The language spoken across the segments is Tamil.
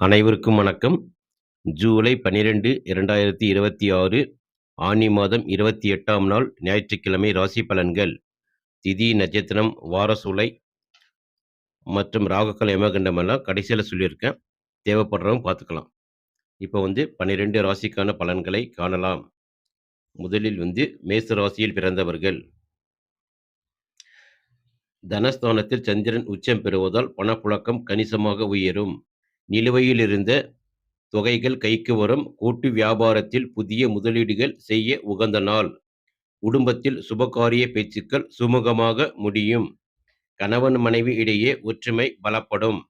அனைவருக்கும் வணக்கம். ஜூலை 12, 2026 ஆனி மாதம் 28ஆம் நாள் ஞாயிற்றுக்கிழமை ராசி பலன்கள். திதி, நட்சத்திரம், வாரசூலை மற்றும் ராகுகால யமகண்டம் எல்லாம் கடைசியில சொல்லியிருக்கேன். தேவைப்படுறவங்க பார்த்துக்கலாம். இப்போ 12 ராசிக்கான பலன்களை காணலாம். முதலில் மேச ராசியில் பிறந்தவர்கள். தனஸ்தானத்தில் சந்திரன் உச்சம் பெறுவதால் பணப்புழக்கம் கணிசமாக உயரும். நிலுவையில் இருந்த தொகைகள் கைக்கு வரும். கூட்டு வியாபாரத்தில் புதிய முதலீடுகள் செய்ய உகந்த நாள். குடும்பத்தில் சுபகாரிய பேச்சுக்கள் சுமூகமாக முடியும். கணவன் மனைவி இடையே ஒற்றுமை பலப்படும்.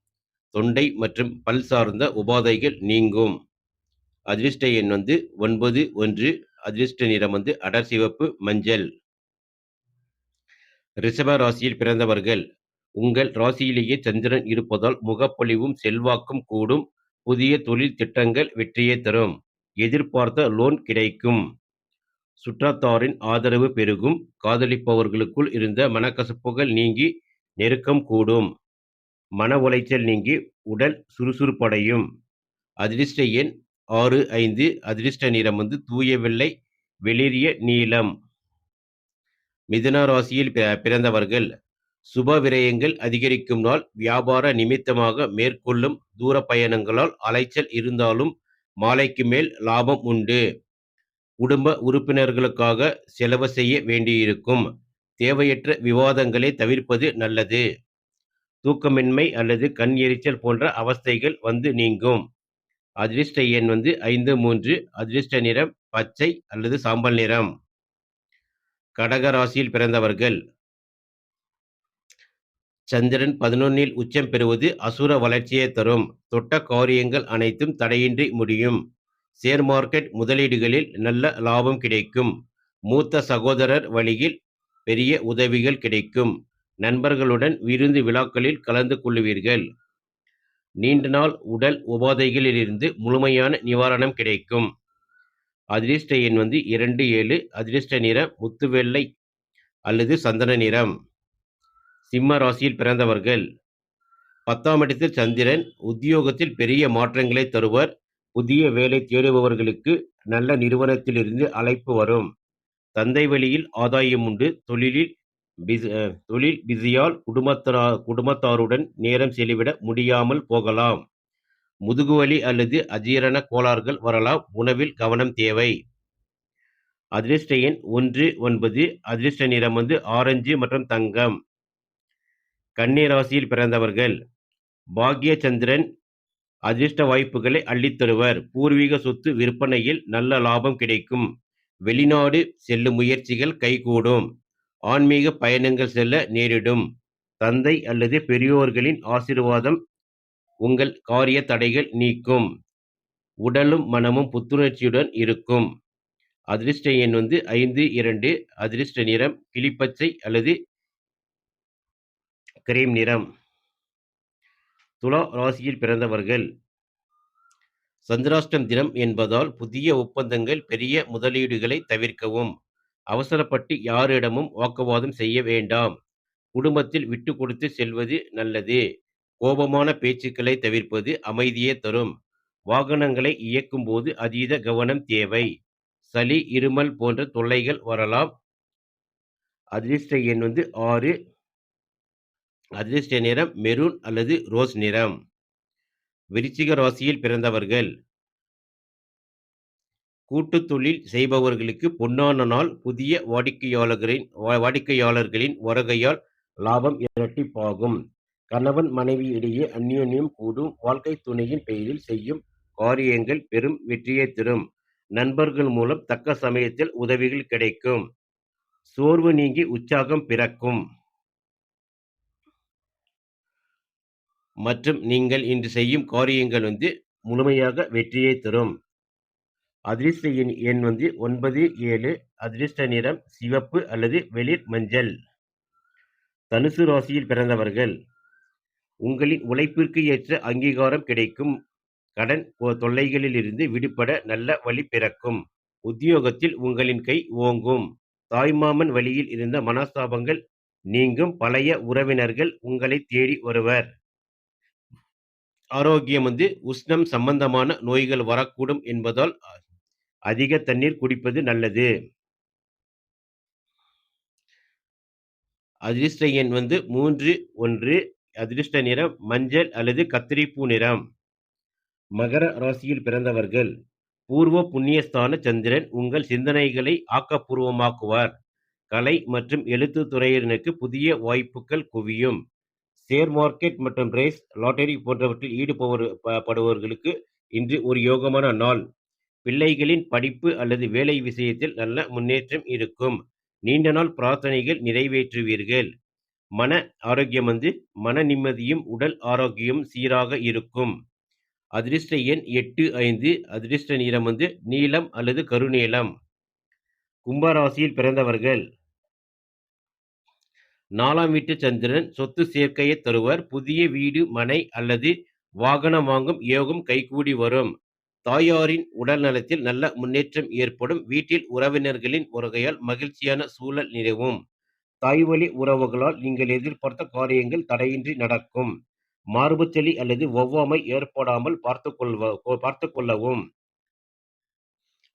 தொண்டை மற்றும் பல் சார்ந்த உபாதைகள் நீங்கும். அதிர்ஷ்ட எண் 9, 1. அதிர்ஷ்ட நிறம் அடர் சிவப்பு, மஞ்சள். ரிஷப ராசியில் பிறந்தவர்கள். உங்கள் ராசியிலேயே சந்திரன் இருப்பதால் முகப்பொலிவும் செல்வாக்கும் கூடும். புதிய தொழில் திட்டங்கள் வெற்றியை தரும். எதிர்பார்த்த லோன் கிடைக்கும். சுற்றத்தாரின் ஆதரவு பெருகும். காதலிப்பவர்களுக்குள் இருந்த மனக்கசப்புகள் நீங்கி நெருக்கம் கூடும். மன உளைச்சல் நீங்கி உடல் சுறுசுறுப்படையும். அதிர்ஷ்ட எண் 6, 5. அதிர்ஷ்ட நிறம் தூய வெள்ளை, வெளிரிய நீலம். மிதுன ராசியில் பிறந்தவர்கள். சுப விரயங்கள் அதிகரிக்கும் நாள். வியாபார நிமித்தமாக மேற்கொள்ளும் தூர பயணங்களால் அலைச்சல் இருந்தாலும் மாலைக்கு மேல் லாபம் உண்டு. குடும்ப உறுப்பினர்களுக்காக செலவு செய்ய வேண்டியிருக்கும். தேவையற்ற விவாதங்களை தவிர்ப்பது நல்லது. தூக்கமின்மை அல்லது கண் எரிச்சல் போன்ற அவஸ்தைகள் நீங்கும். அதிர்ஷ்ட எண் 5, 3. அதிர்ஷ்ட நிறம் பச்சை அல்லது சாம்பல் நிறம். கடக ராசியில் பிறந்தவர்கள். சந்திரன் 11இல் உச்சம் பெறுவது அசுர வளர்ச்சியை தரும். தொட்ட காரியங்கள் அனைத்தும் தடையின்றி முடியும். ஷேர் மார்க்கெட் முதலீடுகளில் நல்ல லாபம் கிடைக்கும். மூத்த சகோதரர் வழியில் பெரிய உதவிகள் கிடைக்கும். நண்பர்களுடன் விருந்து விழாக்களில் கலந்து கொள்ளுவீர்கள். நீண்ட நாள் உடல் உபாதைகளிலிருந்து முழுமையான நிவாரணம் கிடைக்கும். அதிர்ஷ்ட எண் 2, 7. அதிர்ஷ்ட நிறம் முத்துவெள்ளை அல்லது சந்தன நிறம். சிம்ம ராசியில் பிறந்தவர்கள். 10ஆம் இடத்தில் சந்திரன் உத்தியோகத்தில் பெரிய மாற்றங்களை தருவார். புதிய வேலை தேடுபவர்களுக்கு நல்ல நிறுவனத்திலிருந்து அழைப்பு வரும். தந்தை வழியில் ஆதாயம் உண்டு. தொழில் பிஸியால் குடும்பத்தாருடன் நேரம் செலவிட முடியாமல் போகலாம். முதுகுவலி அல்லது அஜீரண கோளாறுகள் வரலாம். உணவில் கவனம் தேவை. அதிர்ஷ்ட எண் 1, 9. அதிர்ஷ்ட நிறம் ஆரஞ்சு மற்றும் தங்கம். கன்னி ராசியில் பிறந்தவர்கள். பாக்ய சந்திரன் அதிர்ஷ்ட வாய்ப்புகளை அள்ளித்தருவர். பூர்வீக சொத்து விற்பனையில் நல்ல லாபம் கிடைக்கும். வெளிநாடு செல்லும் முயற்சிகள் கைகூடும். ஆன்மீக பயணங்கள் செல்ல நேரிடும். தந்தை அல்லது பெரியோர்களின் ஆசீர்வாதம் உங்கள் காரிய தடைகள் நீக்கும். உடலும் மனமும் புத்துணர்ச்சியுடன் இருக்கும். அதிர்ஷ்ட எண் 5, 2. அதிர்ஷ்ட நிறம் கிளிப்பச்சை அல்லது கிரீம் நிறம். துலா ராசியில் பிறந்தவர்கள். சந்திராஷ்டம் தினம் என்பதால் புதிய ஒப்பந்தங்கள், பெரிய முதலீடுகளை தவிர்க்கவும். அவசரப்பட்டு யாரிடமும் வாக்குவாதம் செய்ய வேண்டாம். குடும்பத்தில் விட்டு கொடுத்து செல்வது நல்லது. கோபமான பேச்சுக்களை தவிர்ப்பது அமைதியை தரும். வாகனங்களை இயக்கும் போது அதீத கவனம் தேவை. சளி, இருமல் போன்ற தொல்லைகள் வரலாம். அதிர்ஷ்ட எண் 6. அதிர்ஷ்ட நிறம் மெரூன் அல்லது ரோஸ் நிறம். விருச்சிக ராசியில் பிறந்தவர்கள். கூட்டு தொழில் செய்பவர்களுக்கு பொன்னான நாள். புதிய வாடிக்கையாளர்களின் வருகையால் லாபம் இரட்டிப்பாகும். கணவன் மனைவி இடையே அந்யோன்யம் கூடும். வாழ்க்கை துணையின் பெயரில் செய்யும் காரியங்கள் பெரும் வெற்றியை தரும். நண்பர்கள் மூலம் தக்க சமயத்தில் உதவிகள் கிடைக்கும். சோர்வு நீங்கி உற்சாகம் பிறக்கும். மற்றும் நீங்கள் இன்று செய்யும் காரியங்கள் முழுமையாக வெற்றியை தரும். அதிர்ஷ்ட எண் 9, 7. அதிர்ஷ்ட நிறம் சிவப்பு அல்லது வெளிர் மஞ்சள். தனுசு ராசியில் பிறந்தவர்கள். உங்களின் உழைப்பிற்கு ஏற்ற அங்கீகாரம் கிடைக்கும். கடன் தொல்லைகளில் இருந்து விடுபட நல்ல வழி பிறக்கும். உத்தியோகத்தில் உங்களின் கை ஓங்கும். தாய்மாமன் வழியில் இருந்த மனஸ்தாபங்கள் நீங்கும். பழைய உறவினர்கள் உங்களை தேடி வருவர். ஆரோக்கியம் உஷ்ணம் சம்பந்தமான நோய்கள் வரக்கூடும் என்பதால் அதிக தண்ணீர் குடிப்பது நல்லது. அதிர்ஷ்ட எண் 3, 1. அதிர்ஷ்ட நிறம் மஞ்சள் அல்லது கத்திரிப்பூ நிறம். மகர ராசியில் பிறந்தவர்கள். பூர்வ புண்ணியஸ்தான சந்திரன் உங்கள் சிந்தனைகளை ஆக்கப்பூர்வமாக்குவார். கலை மற்றும் எழுத்துத் துறையினருக்கு புதிய வாய்ப்புகள் குவியும். ஷேர் மார்க்கெட் மற்றும் ரேஸ், லாட்டரி போன்றவற்றில் ஈடுபடுபவர்களுக்கு இன்று ஒரு யோகமான நாள். பிள்ளைகளின் படிப்பு அல்லது வேலை விஷயத்தில் நல்ல முன்னேற்றம் இருக்கும். நீண்ட நாள் பிரார்த்தனைகள் நிறைவேற்றுவீர்கள். மன ஆரோக்கியம் மன நிம்மதியும் உடல் ஆரோக்கியம் சீராக இருக்கும். அதிர்ஷ்ட எண் 8, 5. அதிர்ஷ்ட நிறம் நீலம் அல்லது கருநீலம். கும்பராசியில் பிறந்தவர்கள். 4ஆம் வீட்டு சந்திரன் சொத்து சேர்க்கையை தருவார். புதிய வீடு, மனை அல்லது வாகனம் வாங்கும் யோகம் கைகூடி வரும். தாயாரின் உடல் நலத்தில் நல்ல முன்னேற்றம் ஏற்படும். வீட்டில் உறவினர்களின் வருகையால் மகிழ்ச்சியான சூழல் நிலவும். தாய்வழி உறவுகளால் நீங்கள் எதிர்பார்த்த காரியங்கள் தடையின்றி நடக்கும். மார்புச்சளி அல்லது ஒவ்வாமை ஏற்படாமல் பார்த்துக் கொள்ளவும்.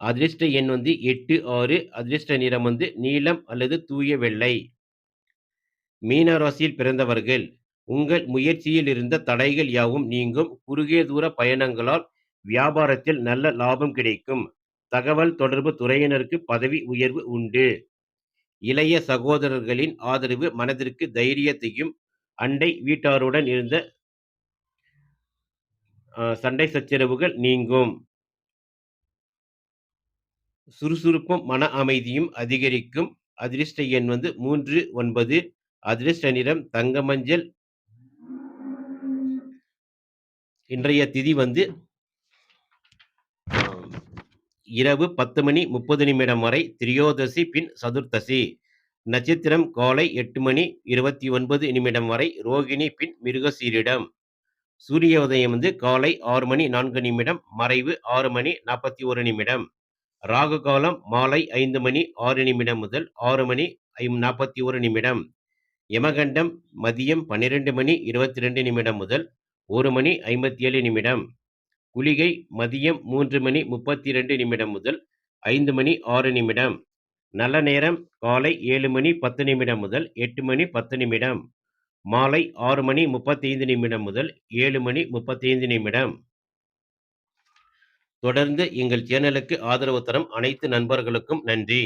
அதிர்ஷ்ட எண் 8, 6. அதிர்ஷ்ட நிறம் நீலம் அல்லது தூய வெள்ளை. மீன ராசியில் பிறந்தவர்கள். உங்கள் முயற்சியில் இருந்த தடைகள் யாவும் நீங்கும். குறுகிய தூர பயணங்களால் வியாபாரத்தில் நல்ல லாபம் கிடைக்கும். தகவல் தொடர்பு துறையினருக்கு பதவி உயர்வு உண்டு. இளைய சகோதரர்களின் ஆதரவு மனதிற்கு தைரியத்தையும், அண்டை வீட்டாருடன் இருந்த சண்டை சச்சரவுகள் நீங்கும். சுறுசுறுப்பும் மன அமைதியும் அதிகரிக்கும். அதிர்ஷ்ட எண் 3, 9. அதிர்ஷ்ட நிறம் தங்க மஞ்சள். இன்றைய திதி இரவு 10:30 வரை திரியோதசி, பின் சதுர்த்தசி. நட்சத்திரம் காலை 8:29 வரை ரோகிணி, பின் மிருகசீரிடம். சூரிய உதயம் காலை 6:04, மறைவு 6:41. ராகு காலம் மாலை 5:06 முதல் 6:41. யமகண்டம் மதியம் 12:22 முதல் 1:57. குளிகை மதியம் 3:32 முதல் 5:06. நல்ல நேரம் காலை 7:10 முதல் 8:10. மாலை 6:35 முதல் 7:35. தொடர்ந்து எங்கள் சேனலுக்கு ஆதரவு தரும் அனைத்து நண்பர்களுக்கும் நன்றி.